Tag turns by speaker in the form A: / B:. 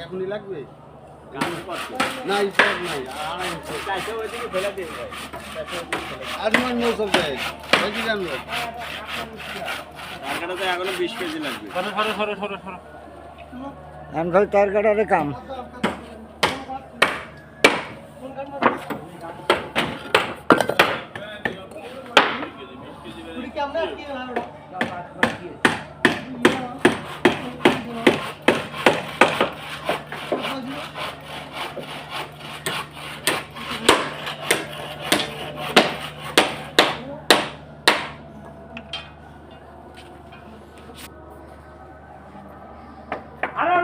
A: এখনই লাগবে না হিসাব নাই আর মৌসুম কি জানবো এখনো 20 কেজি লাগবে
B: এখন খালি তার কাটারে কাম
C: আরে